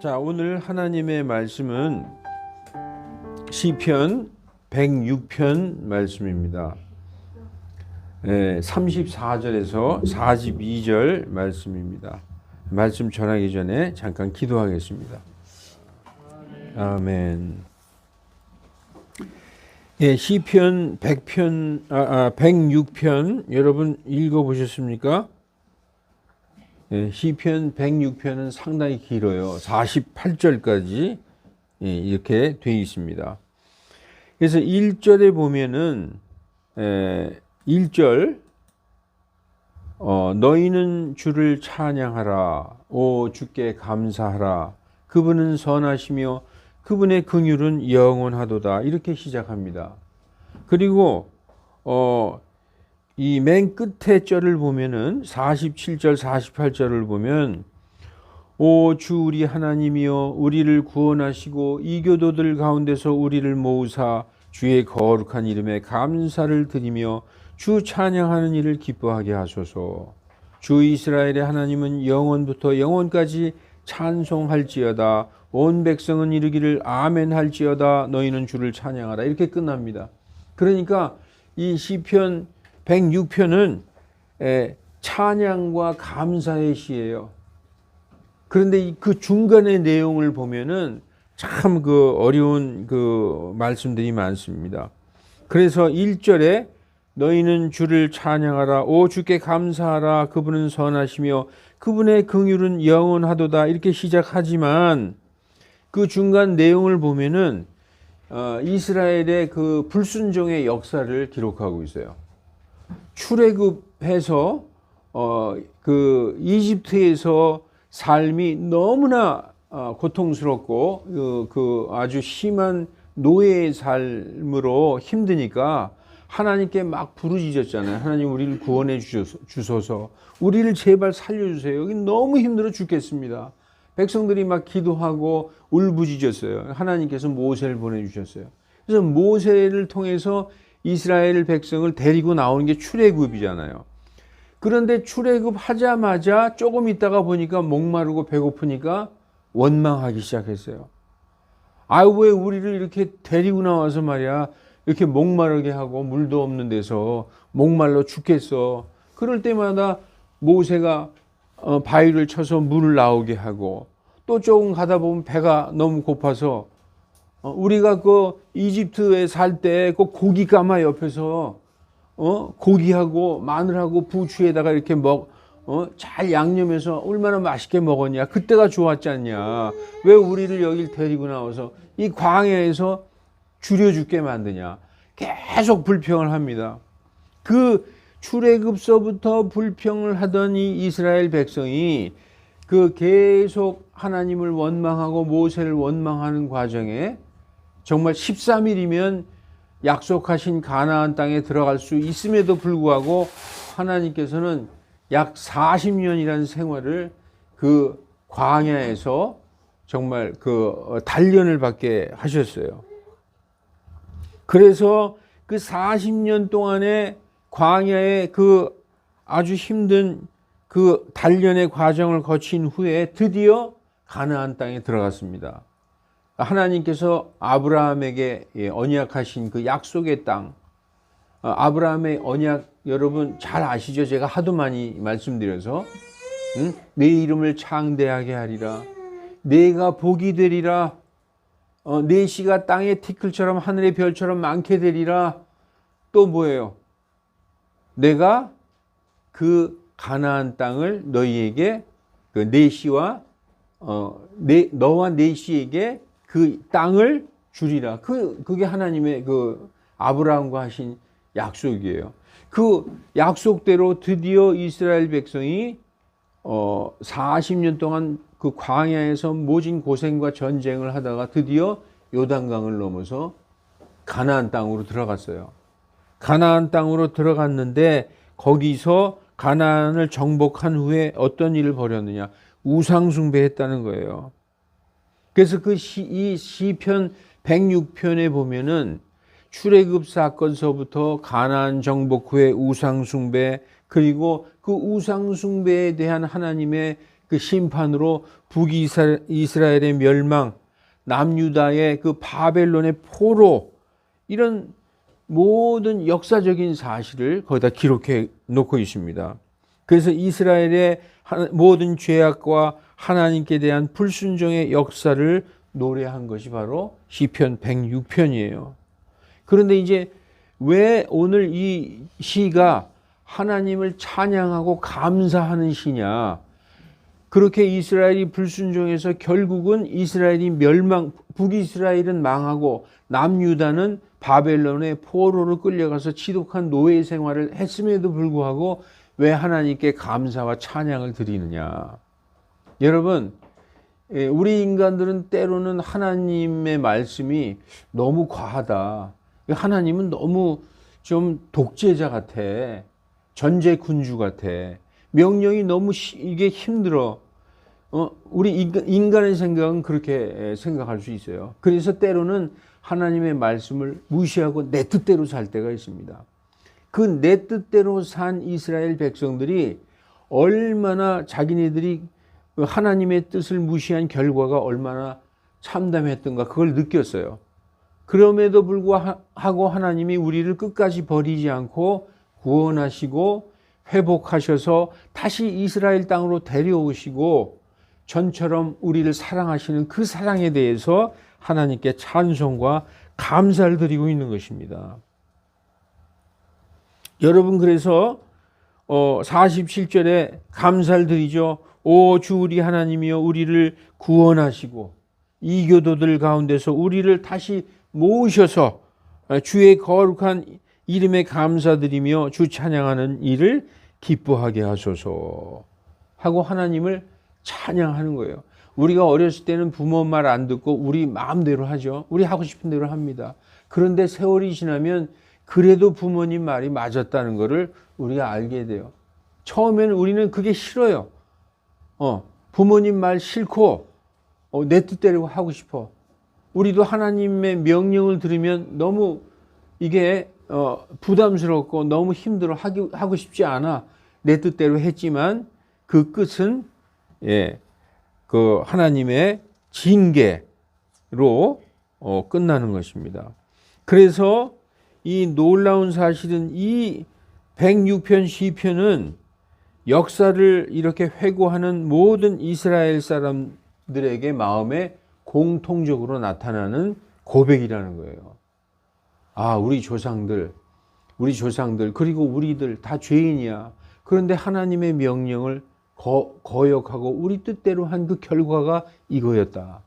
자, 오늘 하나님의 말씀은 시편 106편 말씀입니다. 34절에서 42절 말씀입니다. 말씀 전하기 전에 잠깐 기도하겠습니다. 아멘. 시편 106편 여러분 읽어보셨습니까? 시편 106편은 상당히 길어요. 48절까지 이렇게 되어 있습니다. 그래서 1절에 보면은 1절 너희는 주를 찬양하라. 오 주께 감사하라. 그분은 선하시며 그분의 긍휼은 영원하도다. 이렇게 시작합니다. 그리고 이 맨 끝에 절을 보면은 47절 48절을 보면 오 주 우리 하나님이여 우리를 구원하시고 이교도들 가운데서 우리를 모으사 주의 거룩한 이름에 감사를 드리며 주 찬양하는 일을 기뻐하게 하소서. 주 이스라엘의 하나님은 영원부터 영원까지 찬송할지어다. 온 백성은 이르기를 아멘 할지어다. 너희는 주를 찬양하라. 이렇게 끝납니다. 그러니까 이 시편 106편은 찬양과 감사의 시예요. 그런데 그 중간의 내용을 보면은 참 그 어려운 그 말씀들이 많습니다. 그래서 1절에 너희는 주를 찬양하라. 오 주께 감사하라. 그분은 선하시며 그분의 긍휼은 영원하도다. 이렇게 시작하지만 그 중간 내용을 보면은 이스라엘의 그 불순종의 역사를 기록하고 있어요. 출애굽해서 그 이집트에서 삶이 너무나 고통스럽고 그 아주 심한 노예의 삶으로 힘드니까 하나님께 막 부르짖었잖아요. 하나님 우리를 구원해 주소서. 우리를 제발 살려주세요. 여기 너무 힘들어 죽겠습니다. 백성들이 막 기도하고 울부짖었어요. 하나님께서 모세를 보내주셨어요. 그래서 모세를 통해서 이스라엘 백성을 데리고 나오는 게 출애굽이잖아요. 그런데 출애굽하자마자 조금 있다가 보니까 목마르고 배고프니까 원망하기 시작했어요. 아유 왜 우리를 이렇게 데리고 나와서 말이야 이렇게 목마르게 하고 물도 없는 데서 목말라 죽겠어. 그럴 때마다 모세가 바위를 쳐서 물을 나오게 하고 또 조금 가다 보면 배가 너무 고파서 우리가 그 이집트에 살 때 그 고기 가마 옆에서 고기하고 마늘하고 부추에다가 이렇게 잘 양념해서 얼마나 맛있게 먹었냐. 그때가 좋았지 않냐. 왜 우리를 여길 데리고 나와서 이 광야에서 줄여 죽게 만드냐. 계속 불평을 합니다. 그 출애굽서부터 불평을 하던 이 이스라엘 백성이 그 계속 하나님을 원망하고 모세를 원망하는 과정에 정말 13일이면 약속하신 가나안 땅에 들어갈 수 있음에도 불구하고 하나님께서는 약 40년이라는 생활을 그 광야에서 정말 그 단련을 받게 하셨어요. 그래서 그 40년 동안의 광야의 그 아주 힘든 그 단련의 과정을 거친 후에 드디어 가나안 땅에 들어갔습니다. 하나님께서 아브라함에게 언약하신 그 약속의 땅, 아브라함의 언약 여러분 잘 아시죠? 제가 하도 많이 말씀드려서 내 이름을 창대하게 하리라. 내가 복이 되리라. 내 씨가 땅의 티끌처럼 하늘의 별처럼 많게 되리라. 또 뭐예요? 내가 그 가나안 땅을 너희에게 그 내 씨와 너와 내 씨에게 그 땅을 주리라. 그게 하나님의 그 아브라함과 하신 약속이에요. 그 약속대로 드디어 이스라엘 백성이 40년 동안 그 광야에서 모진 고생과 전쟁을 하다가 드디어 요단강을 넘어서 가나안 땅으로 들어갔어요. 가나안 땅으로 들어갔는데 거기서 가나안을 정복한 후에 어떤 일을 벌였느냐? 우상 숭배했다는 거예요. 그래서 이 시편 106편에 보면은 출애굽 사건서부터 가나안 정복 후에 우상 숭배, 그리고 그 우상 숭배에 대한 하나님의 그 심판으로 북이스라엘의 멸망, 남유다의 그 바벨론의 포로, 이런 모든 역사적인 사실을 거기다 기록해 놓고 있습니다. 그래서 이스라엘의 모든 죄악과 하나님께 대한 불순종의 역사를 노래한 것이 바로 시편 106편이에요. 그런데 이제 왜 오늘 이 시가 하나님을 찬양하고 감사하는 시냐? 그렇게 이스라엘이 불순종해서 결국은 이스라엘이 멸망, 북이스라엘은 망하고 남유다는 바벨론의 포로로 끌려가서 지독한 노예 생활을 했음에도 불구하고 왜 하나님께 감사와 찬양을 드리느냐? 여러분, 우리 인간들은 때로는 하나님의 말씀이 너무 과하다. 하나님은 너무 좀 독재자 같아. 전제군주 같아. 명령이 너무 이게 힘들어. 우리 인간의 생각은 그렇게 생각할 수 있어요. 그래서 때로는 하나님의 말씀을 무시하고 내 뜻대로 살 때가 있습니다. 그 내 뜻대로 산 이스라엘 백성들이 얼마나 자기네들이 하나님의 뜻을 무시한 결과가 얼마나 참담했던가 그걸 느꼈어요. 그럼에도 불구하고 하나님이 우리를 끝까지 버리지 않고 구원하시고 회복하셔서 다시 이스라엘 땅으로 데려오시고 전처럼 우리를 사랑하시는 그 사랑에 대해서 하나님께 찬송과 감사를 드리고 있는 것입니다. 여러분, 그래서 47절에 감사를 드리죠. 오 주 우리 하나님이여, 우리를 구원하시고 이교도들 가운데서 우리를 다시 모으셔서 주의 거룩한 이름에 감사드리며 주 찬양하는 일을 기뻐하게 하소서 하고 하나님을 찬양하는 거예요. 우리가 어렸을 때는 부모 말 안 듣고 우리 마음대로 하죠. 우리 하고 싶은 대로 합니다. 그런데 세월이 지나면 그래도 부모님 말이 맞았다는 것을 우리가 알게 돼요. 처음에는 우리는 그게 싫어요. 부모님 말 싫고 내 뜻대로 하고 싶어. 우리도 하나님의 명령을 들으면 너무 이게 부담스럽고 너무 힘들어 하고 싶지 않아. 내 뜻대로 했지만 그 끝은 그 하나님의 징계로 끝나는 것입니다. 그래서 이 놀라운 사실은 이 106편 시편은 역사를 이렇게 회고하는 모든 이스라엘 사람들에게 마음에 공통적으로 나타나는 고백이라는 거예요. 아, 우리 조상들 그리고 우리들 다 죄인이야. 그런데 하나님의 명령을 거역하고 우리 뜻대로 한 그 결과가 이거였다.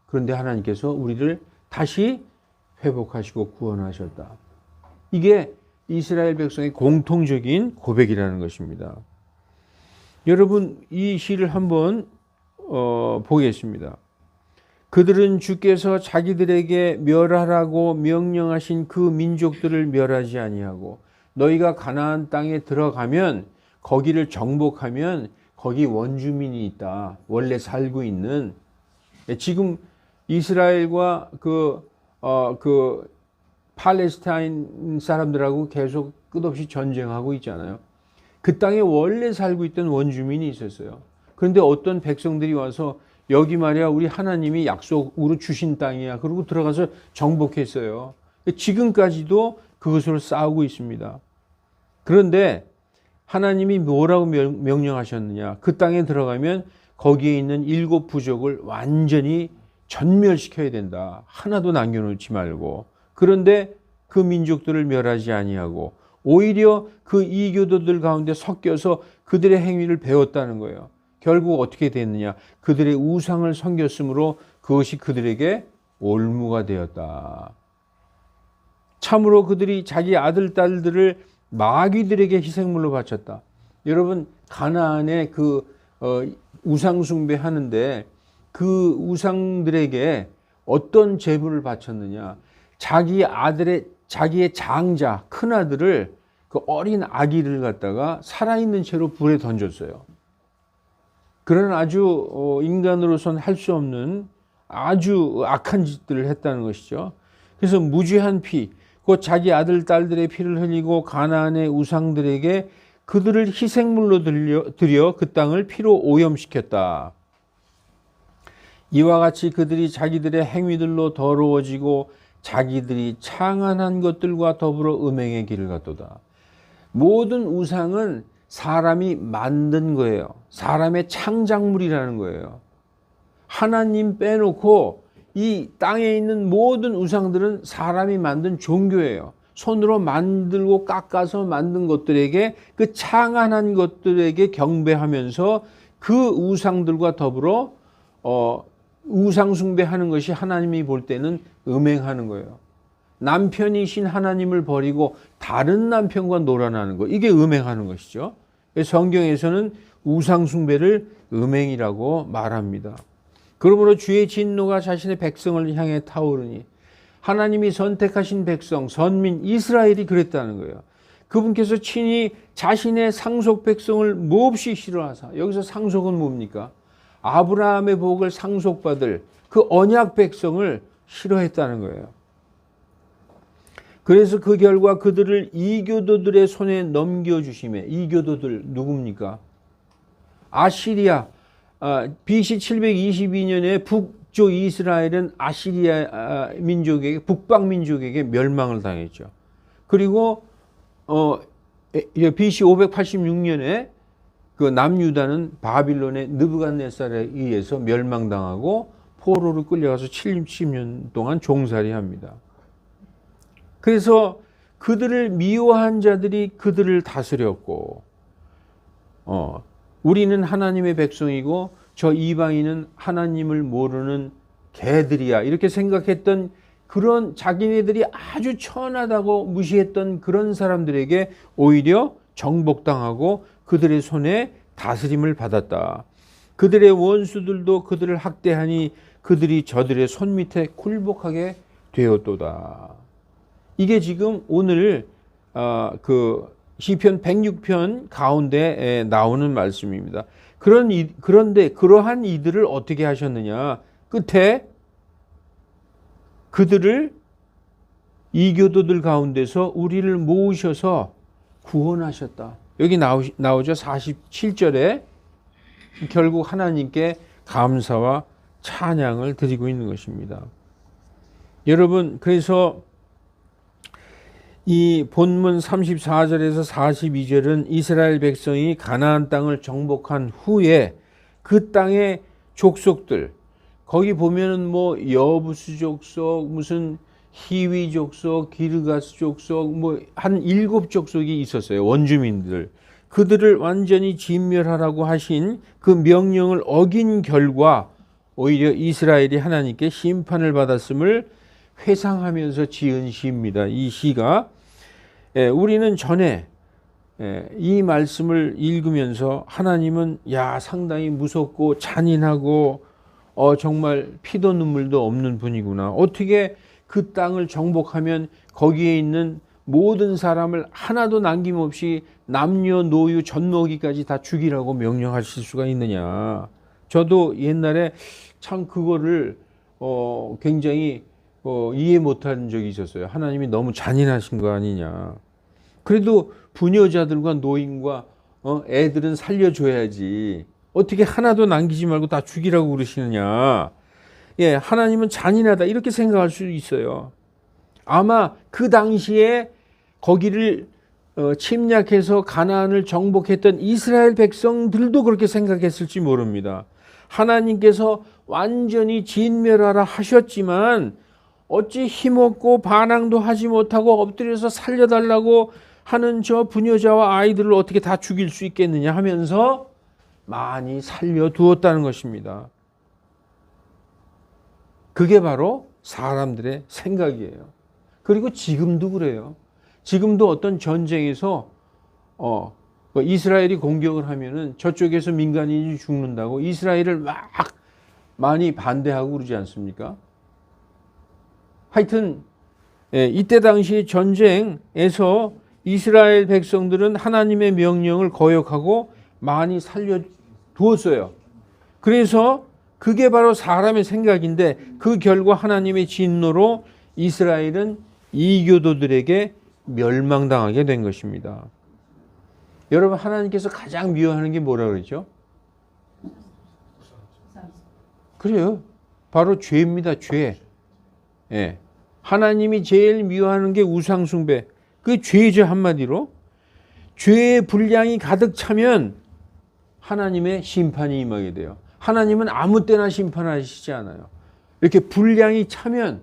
그런데 하나님께서 우리를 다시 회복하시고 구원하셨다. 이게 이스라엘 백성의 공통적인 고백이라는 것입니다. 여러분, 이 시를 한번 보겠습니다. 그들은 주께서 자기들에게 멸하라고 명령하신 그 민족들을 멸하지 아니하고 너희가 가나안 땅에 들어가면 거기를 정복하면 거기 원주민이 있다. 원래 살고 있는. 지금 이스라엘과 그 팔레스타인 사람들하고 계속 끝없이 전쟁하고 있잖아요. 그 땅에 원래 살고 있던 원주민이 있었어요. 그런데 어떤 백성들이 와서 여기 말이야 우리 하나님이 약속으로 주신 땅이야. 그러고 들어가서 정복했어요. 지금까지도 그것으로 싸우고 있습니다. 그런데 하나님이 뭐라고 명령하셨느냐? 그 땅에 들어가면 거기에 있는 7 부족을 완전히 전멸시켜야 된다. 하나도 남겨놓지 말고. 그런데 그 민족들을 멸하지 아니하고 오히려 그 이교도들 가운데 섞여서 그들의 행위를 배웠다는 거예요. 결국 어떻게 됐느냐? 그들의 우상을 섬겼으므로 그것이 그들에게 올무가 되었다. 참으로 그들이 자기 아들, 딸들을 마귀들에게 희생물로 바쳤다. 여러분, 가나안에 그 우상 숭배하는데 그 우상들에게 어떤 제물을 바쳤느냐? 자기의 장자, 큰 아들을 그 어린 아기를 갖다가 살아있는 채로 불에 던졌어요. 그런 아주 인간으로선 할 수 없는 아주 악한 짓들을 했다는 것이죠. 그래서 무죄한 피, 곧 자기 아들, 딸들의 피를 흘리고 가나안의 우상들에게 그들을 희생물로 들여 그 땅을 피로 오염시켰다. 이와 같이 그들이 자기들의 행위들로 더러워지고 자기들이 창안한 것들과 더불어 음행의 길을 갔도다. 모든 우상은 사람이 만든 거예요. 사람의 창작물이라는 거예요. 하나님 빼놓고 이 땅에 있는 모든 우상들은 사람이 만든 종교예요. 손으로 만들고 깎아서 만든 것들에게, 그 창안한 것들에게 경배하면서 그 우상들과 더불어 우상 숭배하는 것이 하나님이 볼 때는 음행하는 거예요. 남편이신 하나님을 버리고 다른 남편과 놀아나는 것, 이게 음행하는 것이죠. 성경에서는 우상 숭배를 음행이라고 말합니다. 그러므로 주의 진노가 자신의 백성을 향해 타오르니, 하나님이 선택하신 백성, 선민 이스라엘이 그랬다는 거예요. 그분께서 친히 자신의 상속 백성을 몹시 싫어하사, 여기서 상속은 뭡니까? 아브라함의 복을 상속받을 그 언약 백성을 싫어했다는 거예요. 그래서 그 결과 그들을 이교도들의 손에 넘겨주심에, 이교도들 누굽니까? 아시리아, BC 722년에 북쪽 이스라엘은 아시리아 민족에게, 북방 민족에게 멸망을 당했죠. 그리고 BC 586년에 그 남유다는 바빌론의 느부갓네살에 의해서 멸망당하고 포로로 끌려가서 70년 동안 종살이합니다. 그래서 그들을 미워한 자들이 그들을 다스렸고, 우리는 하나님의 백성이고 저 이방인은 하나님을 모르는 개들이야, 이렇게 생각했던 그런, 자기네들이 아주 천하다고 무시했던 그런 사람들에게 오히려 정복당하고 그들의 손에 다스림을 받았다. 그들의 원수들도 그들을 학대하니 그들이 저들의 손 밑에 굴복하게 되었도다. 이게 지금 오늘 그 시편 106편 가운데 나오는 말씀입니다. 그런데 그러한 이들을 어떻게 하셨느냐? 끝에 그들을 이교도들 가운데서 우리를 모으셔서 구원하셨다. 여기 나오죠. 47절에 결국 하나님께 감사와 찬양을 드리고 있는 것입니다. 여러분, 그래서 이 본문 34절에서 42절은 이스라엘 백성이 가나안 땅을 정복한 후에 그 땅의 족속들, 거기 보면은 뭐 여부스 족속, 무슨 히위 족속, 기르가스 족속, 뭐 한 7족속이 있었어요. 원주민들. 그들을 완전히 진멸하라고 하신 그 명령을 어긴 결과 오히려 이스라엘이 하나님께 심판을 받았음을 회상하면서 지은 시입니다. 이 시가 우리는 전에 이 말씀을 읽으면서 하나님은 상당히 무섭고 잔인하고 정말 피도 눈물도 없는 분이구나. 어떻게 그 땅을 정복하면 거기에 있는 모든 사람을 하나도 남김없이 남녀노유 젖먹이까지 다 죽이라고 명령하실 수가 있느냐. 저도 옛날에 참 그거를 굉장히 이해 못한 적이 있었어요. 하나님이 너무 잔인하신 거 아니냐. 그래도 부녀자들과 노인과 애들은 살려줘야지. 어떻게 하나도 남기지 말고 다 죽이라고 그러시느냐. 하나님은 잔인하다, 이렇게 생각할 수 있어요. 아마 그 당시에 거기를 침략해서 가나안을 정복했던 이스라엘 백성들도 그렇게 생각했을지 모릅니다. 하나님께서 완전히 진멸하라 하셨지만 어찌 힘없고 반항도 하지 못하고 엎드려서 살려달라고 하는 저 부녀자와 아이들을 어떻게 다 죽일 수 있겠느냐 하면서 많이 살려두었다는 것입니다. 그게 바로 사람들의 생각이에요. 그리고 지금도 그래요. 지금도 어떤 전쟁에서 이스라엘이 공격을 하면은 저쪽에서 민간인이 죽는다고 이스라엘을 막 많이 반대하고 그러지 않습니까? 하여튼 이때 당시 전쟁에서 이스라엘 백성들은 하나님의 명령을 거역하고 많이 살려두었어요. 그래서 그게 바로 사람의 생각인데 그 결과 하나님의 진노로 이스라엘은 이교도들에게 멸망당하게 된 것입니다. 여러분, 하나님께서 가장 미워하는 게 뭐라 그러죠? 그래요. 바로 죄입니다. 죄. 예. 하나님이 제일 미워하는 게 우상숭배. 그게 죄죠, 한마디로. 죄의 분량이 가득 차면 하나님의 심판이 임하게 돼요. 하나님은 아무 때나 심판하시지 않아요. 이렇게 분량이 차면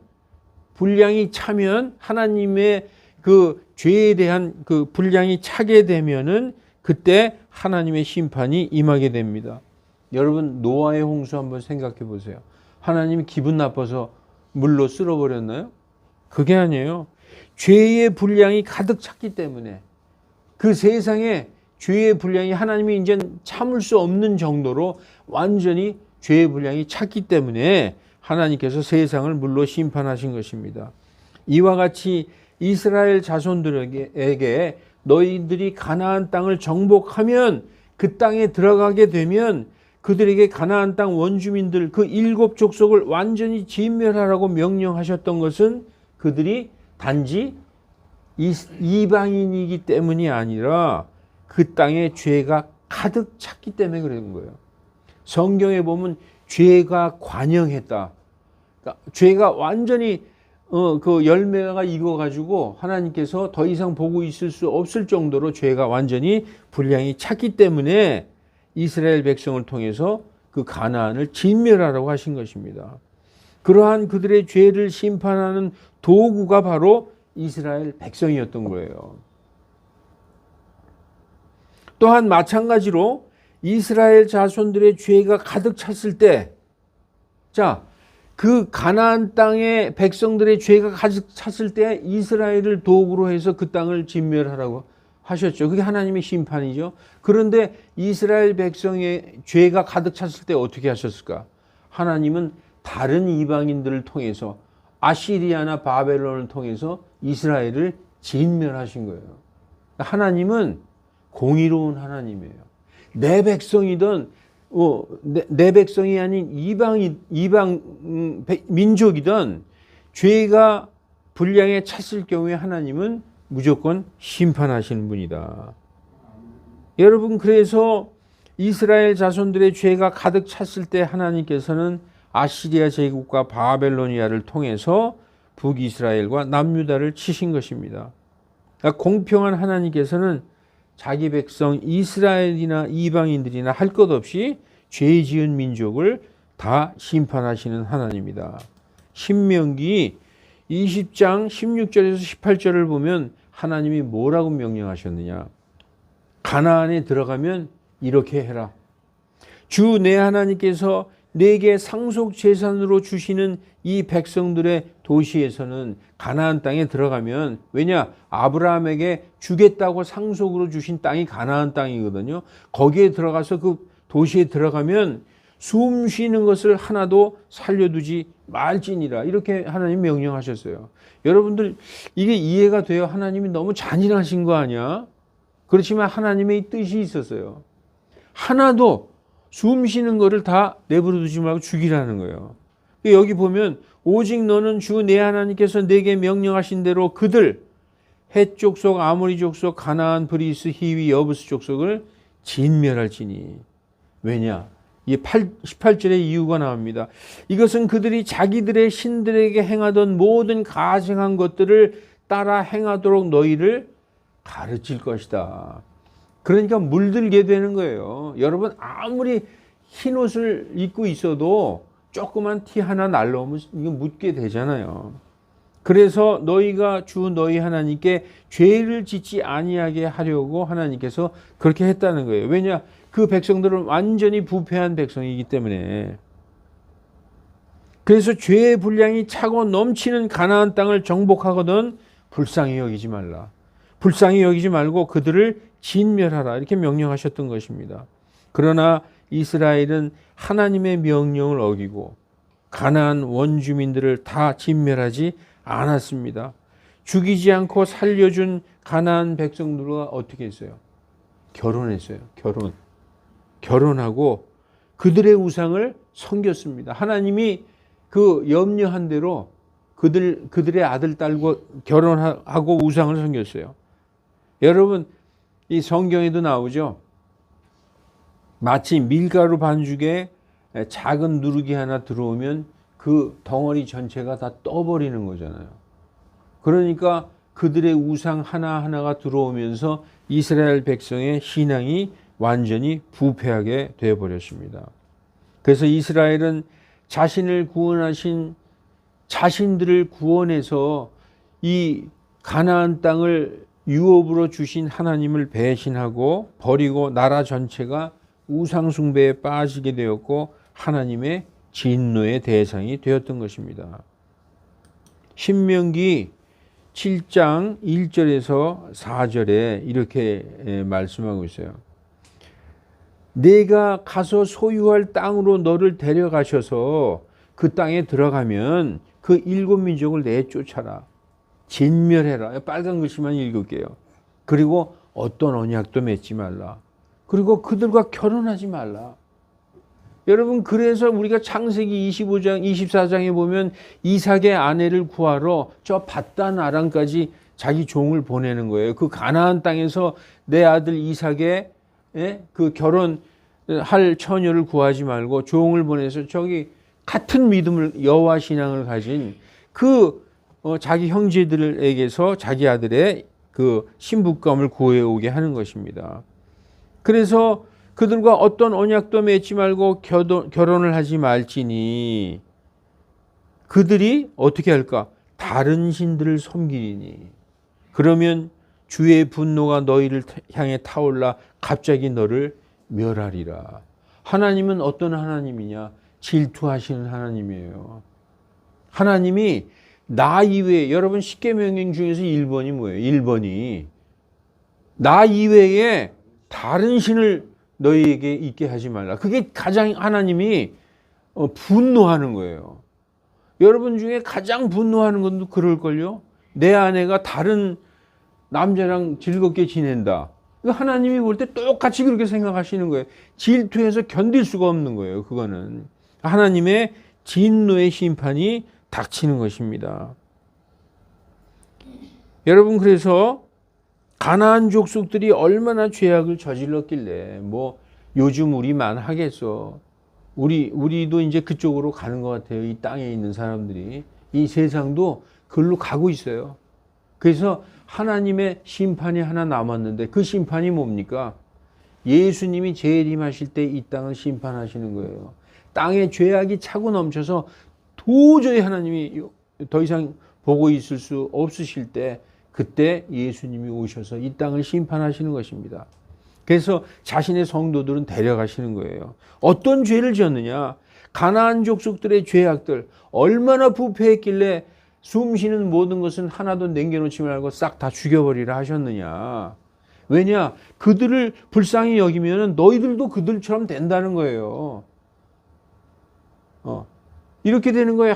하나님의 그 죄에 대한 그 분량이 차게 되면은 그때 하나님의 심판이 임하게 됩니다. 여러분, 노아의 홍수 한번 생각해 보세요. 하나님이 기분 나빠서 물로 쓸어버렸나요? 그게 아니에요. 죄의 분량이 가득 찼기 때문에 그 세상에 죄의 분량이 하나님이 이제 참을 수 없는 정도로 완전히 죄의 분량이 찼기 때문에 하나님께서 세상을 물로 심판하신 것입니다. 이와 같이 이스라엘 자손들에게 너희들이 가나안 땅을 정복하면 그 땅에 들어가게 되면 그들에게 가나안 땅 원주민들 그 7족속을 완전히 진멸하라고 명령하셨던 것은 그들이 단지 이방인이기 때문이 아니라 그 땅에 죄가 가득 찼기 때문에 그런 거예요. 성경에 보면 죄가 관영했다. 그러니까 죄가 완전히 그 열매가 익어가지고 하나님께서 더 이상 보고 있을 수 없을 정도로 죄가 완전히 분량이 찼기 때문에 이스라엘 백성을 통해서 그 가나안을 진멸하라고 하신 것입니다. 그러한 그들의 죄를 심판하는 도구가 바로 이스라엘 백성이었던 거예요. 또한 마찬가지로 이스라엘 자손들의 죄가 가득 찼을 때, 자, 그 가나안 땅의 백성들의 죄가 가득 찼을 때 이스라엘을 도구로 해서 그 땅을 진멸하라고 하셨죠. 그게 하나님의 심판이죠. 그런데 이스라엘 백성의 죄가 가득 찼을 때 어떻게 하셨을까? 하나님은 다른 이방인들을 통해서 아시리아나 바벨론을 통해서 이스라엘을 진멸하신 거예요. 하나님은 공의로운 하나님이에요. 내 백성이든 내 백성이 아닌 이방 민족이든 죄가 분량에 찼을 경우에 하나님은 무조건 심판하시는 분이다. 여러분, 그래서 이스라엘 자손들의 죄가 가득 찼을 때 하나님께서는 아시리아 제국과 바벨로니아를 통해서 북이스라엘과 남유다를 치신 것입니다. 그러니까 공평한 하나님께서는 자기 백성 이스라엘이나 이방인들이나 할 것 없이 죄 지은 민족을 다 심판하시는 하나님이다. 신명기 20장 16절에서 18절을 보면 하나님이 뭐라고 명령하셨느냐? 가나안에 들어가면 이렇게 해라. 주 내 하나님께서 내게 상속 재산으로 주시는 이 백성들의 도시에서는 가나안 땅에 들어가면, 왜냐? 아브라함에게 주겠다고 상속으로 주신 땅이 가나안 땅이거든요. 거기에 들어가서 그 도시에 들어가면 숨 쉬는 것을 하나도 살려두지 말지니라. 이렇게 하나님 명령하셨어요. 여러분들, 이게 이해가 돼요? 하나님이 너무 잔인하신 거 아니야? 그렇지만 하나님의 뜻이 있었어요. 하나도 숨 쉬는 거를 다 내버려 두지 말고 죽이라는 거예요. 여기 보면 오직 너는 주 내 하나님께서 내게 명령하신 대로 그들 헷 족속, 아모리 족속, 가나안, 브리스, 히위, 여부스 족속을 진멸할지니. 왜냐? 이 18절의 이유가 나옵니다. 이것은 그들이 자기들의 신들에게 행하던 모든 가증한 것들을 따라 행하도록 너희를 가르칠 것이다. 그러니까 물들게 되는 거예요. 여러분, 아무리 흰 옷을 입고 있어도 조그만 티 하나 날라오면 이거 묻게 되잖아요. 그래서 너희가 주 너희 하나님께 죄를 짓지 아니하게 하려고 하나님께서 그렇게 했다는 거예요. 왜냐? 그 백성들은 완전히 부패한 백성이기 때문에. 그래서 죄의 분량이 차고 넘치는 가나안 땅을 정복하거든 불쌍히 여기지 말라. 불쌍히 여기지 말고 그들을 진멸하라. 이렇게 명령하셨던 것입니다. 그러나 이스라엘은 하나님의 명령을 어기고 가나안 원주민들을 다 진멸하지 않았습니다. 죽이지 않고 살려준 가나안 백성들과 어떻게 했어요? 결혼했어요. 결혼하고 그들의 우상을 섬겼습니다. 하나님이 그 염려한 대로 그들의 아들, 딸과 결혼하고 우상을 섬겼어요. 여러분, 이 성경에도 나오죠. 마치 밀가루 반죽에 작은 누르기 하나 들어오면 그 덩어리 전체가 다 떠버리는 거잖아요. 그러니까 그들의 우상 하나하나가 들어오면서 이스라엘 백성의 신앙이 완전히 부패하게 되어버렸습니다. 그래서 이스라엘은 자신을 구원하신 자신들을 구원해서 이 가나안 땅을 유업으로 주신 하나님을 배신하고 버리고 나라 전체가 우상 숭배에 빠지게 되었고 하나님의 진노의 대상이 되었던 것입니다. 신명기 7장 1절에서 4절에 이렇게 말씀하고 있어요. 내가 가서 소유할 땅으로 너를 데려가셔서 그 땅에 들어가면 그 일곱 민족을 내쫓아라. 진멸해라. 빨간 글씨만 읽을게요. 그리고 어떤 언약도 맺지 말라. 그리고 그들과 결혼하지 말라. 여러분, 그래서 우리가 창세기 25장, 24장에 보면 이삭의 아내를 구하러 저 밧단 아람까지 자기 종을 보내는 거예요. 그 가나안 땅에서 내 아들 이삭의 그 결혼할 처녀를 구하지 말고 종을 보내서 저기 같은 믿음을 여호와 신앙을 가진 그 자기 형제들에게서 자기 아들의 그 신부감을 구해오게 하는 것입니다. 그래서 그들과 어떤 언약도 맺지 말고 결혼을 하지 말지니 그들이 어떻게 할까? 다른 신들을 섬기리니 그러면 주의 분노가 너희를 향해 타올라 갑자기 너를 멸하리라. 하나님은 어떤 하나님이냐? 질투하시는 하나님이에요. 하나님이 나 이외에, 여러분 십계명령 중에서 1번이 뭐예요? 1번이 나 이외에 다른 신을 너희에게 있게 하지 말라. 그게 가장 하나님이 분노하는 거예요. 여러분 중에 가장 분노하는 것도 그럴걸요. 내 아내가 다른 남자랑 즐겁게 지낸다. 하나님이 볼 때 똑같이 그렇게 생각하시는 거예요. 질투해서 견딜 수가 없는 거예요. 그거는 하나님의 진노의 심판이 닥치는 것입니다. 여러분, 그래서 가나안 족속들이 얼마나 죄악을 저질렀길래 뭐 요즘 우리만 하겠어. 우리도 이제 그쪽으로 가는 것 같아요. 이 땅에 있는 사람들이. 이 세상도 그걸로 가고 있어요. 그래서 하나님의 심판이 하나 남았는데 그 심판이 뭡니까? 예수님이 재림하실 때 이 땅을 심판하시는 거예요. 땅에 죄악이 차고 넘쳐서 도저히 하나님이 더 이상 보고 있을 수 없으실 때 그때 예수님이 오셔서 이 땅을 심판하시는 것입니다. 그래서 자신의 성도들은 데려가시는 거예요. 어떤 죄를 지었느냐? 가나안 족속들의 죄악들 얼마나 부패했길래 숨쉬는 모든 것은 하나도 남겨놓지 말고 싹 다 죽여버리라 하셨느냐? 왜냐? 그들을 불쌍히 여기면 너희들도 그들처럼 된다는 거예요. 이렇게 되는 거예요.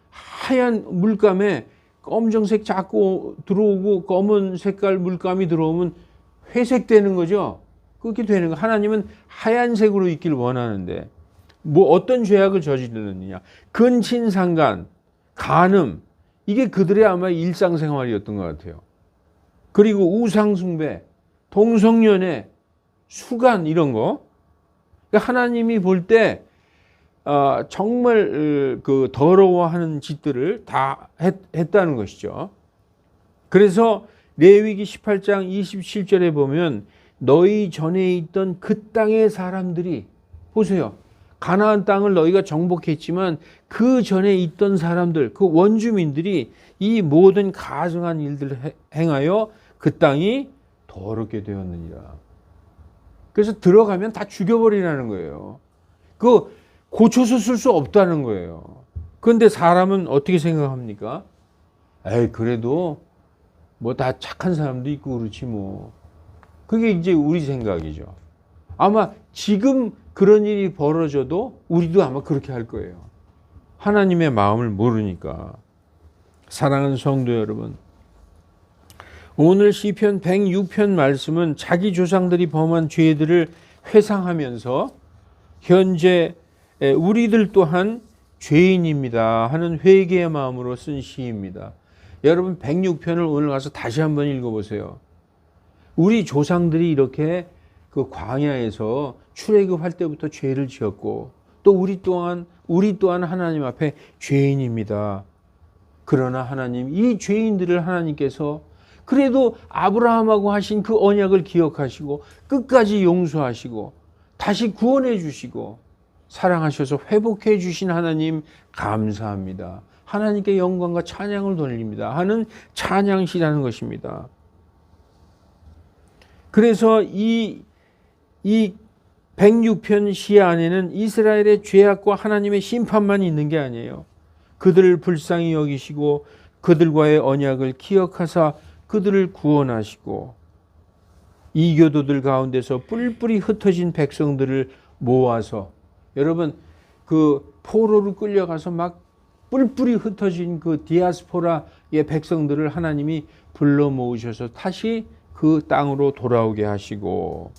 하얀 물감에 검정색 자꾸 들어오고 검은 색깔 물감이 들어오면 회색되는 거죠. 그렇게 되는 거. 하나님은 하얀색으로 있기를 원하는데 뭐 어떤 죄악을 저지르느냐? 근친상간, 간음, 이게 그들의 아마 일상생활이었던 것 같아요. 그리고 우상숭배, 동성연애, 수간 이런 거. 그러니까 하나님이 볼 때 정말 그 더러워하는 짓들을 다 했다는 것이죠. 그래서 레위기 18장 27절에 보면 너희 전에 있던 그 땅의 사람들이 보세요. 가나안 땅을 너희가 정복했지만 그 전에 있던 사람들, 그 원주민들이 이 모든 가증한 일들을 행하여 그 땅이 더럽게 되었느니라. 그래서 들어가면 다 죽여버리라는 거예요. 그 고쳐서 쓸 수 없다는 거예요. 그런데 사람은 어떻게 생각합니까? 에이, 그래도 뭐 다 착한 사람도 있고 그렇지 뭐. 그게 이제 우리 생각이죠. 아마 지금 그런 일이 벌어져도 우리도 아마 그렇게 할 거예요. 하나님의 마음을 모르니까. 사랑하는 성도 여러분, 오늘 시편 106편 말씀은 자기 조상들이 범한 죄들을 회상하면서 현재 우리들 또한 죄인입니다 하는 회개의 마음으로 쓴 시입니다. 여러분 106편을 오늘 가서 다시 한번 읽어보세요. 우리 조상들이 이렇게 그 광야에서 출애굽할 때부터 죄를 지었고 또 우리 또한 하나님 앞에 죄인입니다. 그러나 하나님, 이 죄인들을 하나님께서 그래도 아브라함하고 하신 그 언약을 기억하시고 끝까지 용서하시고 다시 구원해 주시고 사랑하셔서 회복해 주신 하나님 감사합니다. 하나님께 영광과 찬양을 돌립니다 하는 찬양시라는 것입니다. 그래서 이 106편 시 안에는 이스라엘의 죄악과 하나님의 심판만 있는 게 아니에요. 그들을 불쌍히 여기시고 그들과의 언약을 기억하사 그들을 구원하시고 이교도들 가운데서 뿔뿔이 흩어진 백성들을 모아서, 여러분 그 포로로 끌려가서 막 뿔뿔이 흩어진 그 디아스포라의 백성들을 하나님이 불러 모으셔서 다시 그 땅으로 돌아오게 하시고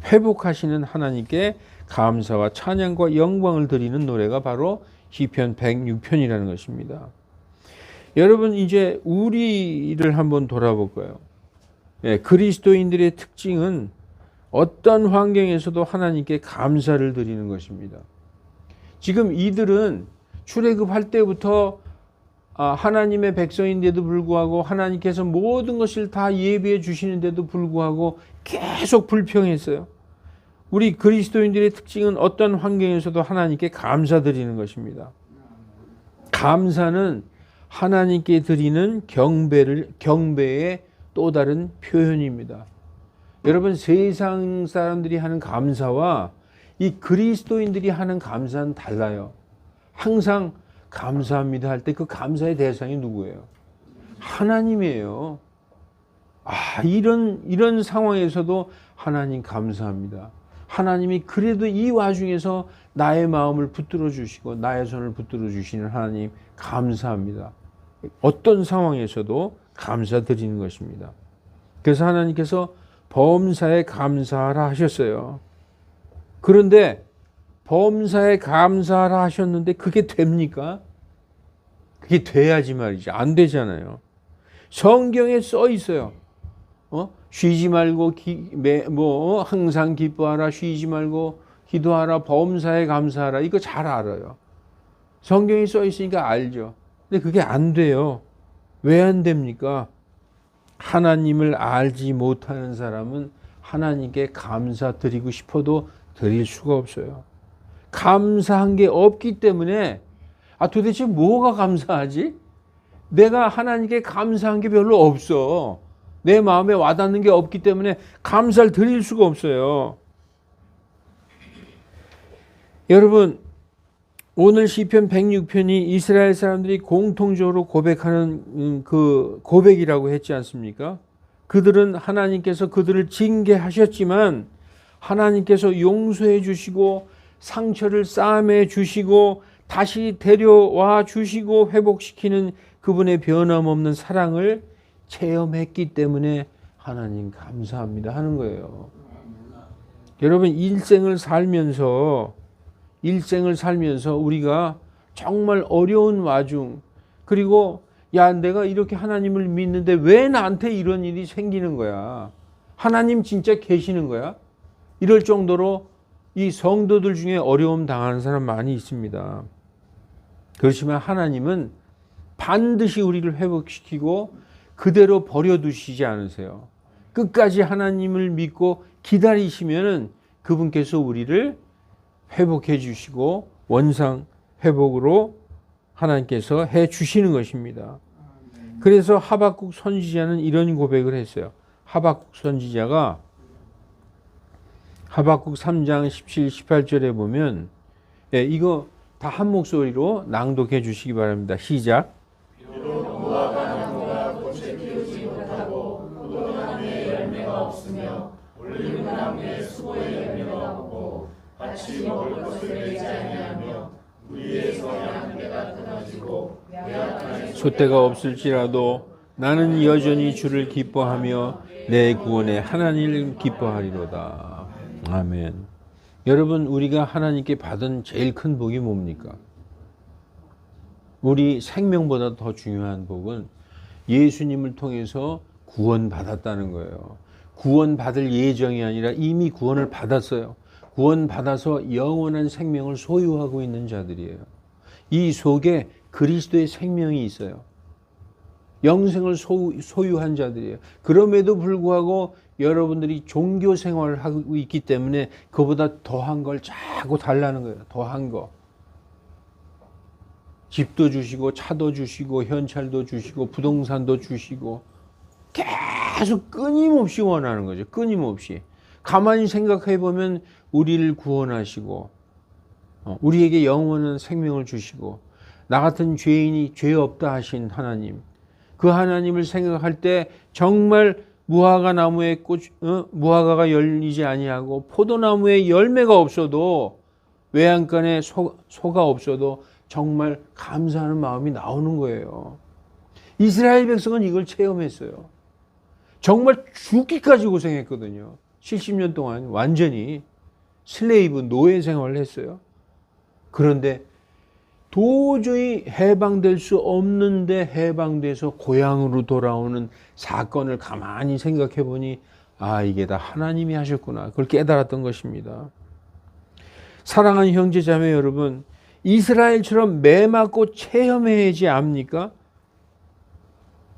회복하시는 하나님께 감사와 찬양과 영광을 드리는 노래가 바로 시편 106편이라는 것입니다. 여러분, 이제 우리를 한번 돌아볼까요? 그리스도인들의 특징은 어떤 환경에서도 하나님께 감사를 드리는 것입니다. 지금 이들은 출애굽할 때부터 하나님의 백성인데도 불구하고 하나님께서 모든 것을 다 예비해 주시는데도 불구하고 계속 불평했어요. 우리 그리스도인들의 특징은 어떤 환경에서도 하나님께 감사드리는 것입니다. 감사는 하나님께 드리는 경배의 또 다른 표현입니다. 여러분, 세상 사람들이 하는 감사와 이 그리스도인들이 하는 감사는 달라요. 항상 감사합니다 할 때 그 감사의 대상이 누구예요? 하나님이에요. 이런 상황에서도 하나님 감사합니다. 하나님이 그래도 이 와중에서 나의 마음을 붙들어 주시고 나의 손을 붙들어 주시는 하나님 감사합니다. 어떤 상황에서도 감사드리는 것입니다. 그래서 하나님께서 범사에 감사하라 하셨어요. 그런데 범사에 감사하라 하셨는데 그게 됩니까? 그게 돼야지 말이죠. 안 되잖아요. 성경에 써 있어요. 쉬지 말고 항상 기뻐하라, 쉬지 말고 기도하라, 범사에 감사하라. 이거 잘 알아요. 성경에 써 있으니까 알죠. 근데 그게 안 돼요. 왜 안 됩니까? 하나님을 알지 못하는 사람은 하나님께 감사드리고 싶어도 드릴 수가 없어요. 감사한 게 없기 때문에 도대체 뭐가 감사하지? 내가 하나님께 감사한 게 별로 없어. 내 마음에 와닿는 게 없기 때문에 감사를 드릴 수가 없어요. 여러분, 오늘 시편 106편이 이스라엘 사람들이 공통적으로 고백하는 그 고백이라고 했지 않습니까? 그들은 하나님께서 그들을 징계하셨지만 하나님께서 용서해 주시고 상처를 싸매 주시고 다시 데려와 주시고 회복시키는 그분의 변함없는 사랑을 체험했기 때문에 하나님 감사합니다 하는 거예요. 여러분, 일생을 살면서 우리가 정말 어려운 와중, 그리고 내가 이렇게 하나님을 믿는데 왜 나한테 이런 일이 생기는 거야? 하나님 진짜 계시는 거야? 이럴 정도로 이 성도들 중에 어려움 당하는 사람 많이 있습니다. 그렇지만 하나님은 반드시 우리를 회복시키고 그대로 버려두시지 않으세요. 끝까지 하나님을 믿고 기다리시면은 그분께서 우리를 회복해 주시고 원상 회복으로 하나님께서 해 주시는 것입니다. 그래서 하박국 선지자는 이런 고백을 했어요. 하박국 선지자가 하박국 3장 17, 18절에 보면 이거 다 한 목소리로 낭독해 주시기 바랍니다. 시작. 소떼가 없을지라도 나는 여전히 주를 기뻐하며 내 구원의 하나님을 기뻐하리로다. 아멘. 여러분, 우리가 하나님께 받은 제일 큰 복이 뭡니까? 우리 생명보다 더 중요한 복은 예수님을 통해서 구원받았다는 거예요. 구원받을 예정이 아니라 이미 구원을 받았어요. 구원받아서 영원한 생명을 소유하고 있는 자들이에요. 이 속에 그리스도의 생명이 있어요. 영생을 소유한 자들이에요. 그럼에도 불구하고 여러분들이 종교 생활을 하고 있기 때문에 그보다 더한 걸 자꾸 달라는 거예요. 더한 거. 집도 주시고 차도 주시고 현찰도 주시고 부동산도 주시고 계속 끊임없이 원하는 거죠. 끊임없이. 가만히 생각해 보면 우리를 구원하시고 우리에게 영원한 생명을 주시고 나 같은 죄인이 죄 없다 하신 하나님, 그 하나님을 생각할 때 정말 무화과 나무에 무화과가 열리지 아니하고 포도나무에 열매가 없어도 외양간에 소가 없어도 정말 감사하는 마음이 나오는 거예요. 이스라엘 백성은 이걸 체험했어요. 정말 죽기까지 고생했거든요. 70년 동안 완전히 슬레이브 노예 생활을 했어요. 그런데 도저히 해방될 수 없는데 해방돼서 고향으로 돌아오는 사건을 가만히 생각해 보니 이게 다 하나님이 하셨구나. 그걸 깨달았던 것입니다. 사랑하는 형제 자매 여러분, 이스라엘처럼 매 맞고 체험해야지 압니까?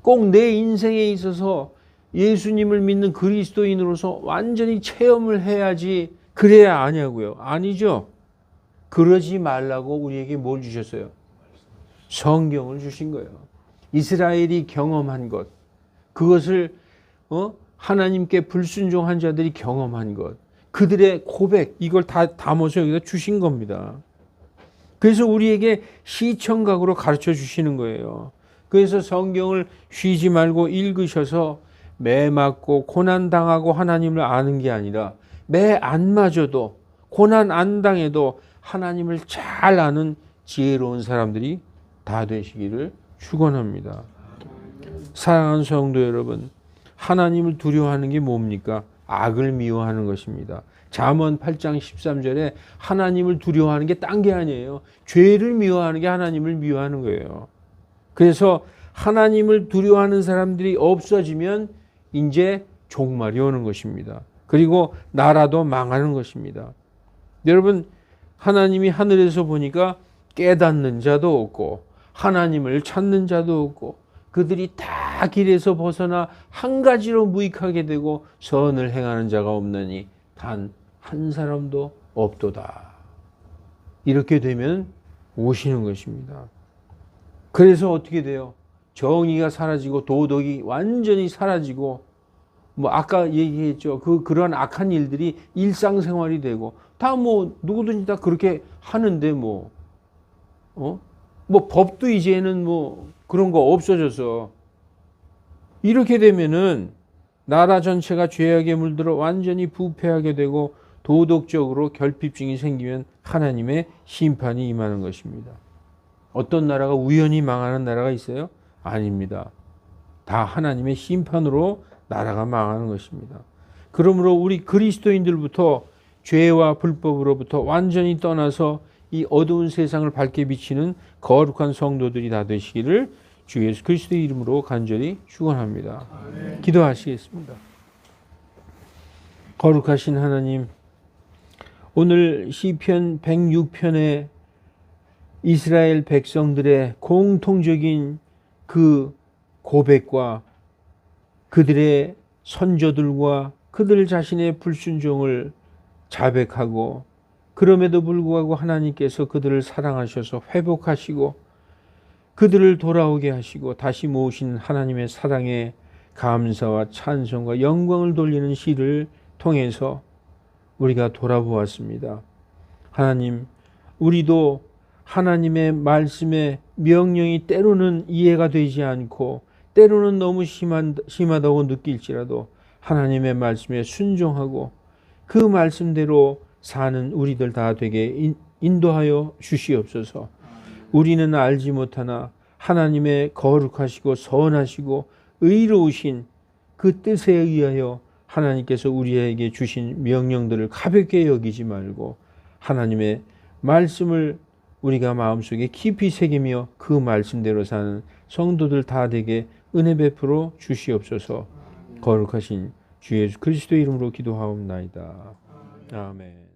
꼭 내 인생에 있어서 예수님을 믿는 그리스도인으로서 완전히 체험을 해야지 그래야 아냐고요. 아니죠. 그러지 말라고 우리에게 뭘 주셨어요? 성경을 주신 거예요. 이스라엘이 경험한 것, 그것을 하나님께 불순종한 자들이 경험한 것, 그들의 고백, 이걸 다 담아서 여기다 주신 겁니다. 그래서 우리에게 시청각으로 가르쳐 주시는 거예요. 그래서 성경을 쉬지 말고 읽으셔서 매 맞고 고난 당하고 하나님을 아는 게 아니라 매 안 맞아도 고난 안 당해도 하나님을 잘 아는 지혜로운 사람들이 다 되시기를 축원합니다. 사랑하는 성도 여러분, 하나님을 두려워하는 게 뭡니까? 악을 미워하는 것입니다. 잠언 8장 13절에 하나님을 두려워하는 게 딴 게 아니에요. 죄를 미워하는 게 하나님을 미워하는 거예요. 그래서 하나님을 두려워하는 사람들이 없어지면 이제 종말이 오는 것입니다. 그리고 나라도 망하는 것입니다. 여러분, 하나님이 하늘에서 보니까 깨닫는 자도 없고 하나님을 찾는 자도 없고 그들이 다 길에서 벗어나 한 가지로 무익하게 되고 선을 행하는 자가 없느니 단 한 사람도 없도다. 이렇게 되면 오시는 것입니다. 그래서 어떻게 돼요? 정의가 사라지고 도덕이 완전히 사라지고 아까 얘기했죠. 그런 악한 일들이 일상생활이 되고 다 누구든지 다 그렇게 하는데 법도 이제는 그런 거 없어져서 이렇게 되면은 나라 전체가 죄악에 물들어 완전히 부패하게 되고 도덕적으로 결핍증이 생기면 하나님의 심판이 임하는 것입니다. 어떤 나라가 우연히 망하는 나라가 있어요? 아닙니다. 다 하나님의 심판으로 나라가 망하는 것입니다. 그러므로 우리 그리스도인들부터 죄와 불법으로부터 완전히 떠나서 이 어두운 세상을 밝게 비치는 거룩한 성도들이 다 되시기를 주 예수 그리스도의 이름으로 간절히 축원합니다. 기도하시겠습니다. 거룩하신 하나님, 오늘 시편 106편에 이스라엘 백성들의 공통적인 그 고백과 그들의 선조들과 그들 자신의 불순종을 자백하고 그럼에도 불구하고 하나님께서 그들을 사랑하셔서 회복하시고 그들을 돌아오게 하시고 다시 모으신 하나님의 사랑에 감사와 찬송과 영광을 돌리는 시를 통해서 우리가 돌아보았습니다. 하나님, 우리도 하나님의 말씀의 명령이 때로는 이해가 되지 않고 때로는 너무 심하다고 느낄지라도 하나님의 말씀에 순종하고 그 말씀대로 사는 우리들 다 되게 인도하여 주시옵소서. 우리는 알지 못하나 하나님의 거룩하시고 선하시고 의로우신 그 뜻에 의하여 하나님께서 우리에게 주신 명령들을 가볍게 여기지 말고 하나님의 말씀을 우리가 마음속에 깊이 새기며 그 말씀대로 사는 성도들 다 되게 은혜 베풀어 주시옵소서. 거룩하신 주 예수 그리스도 이름으로 기도하옵나이다. 아멘.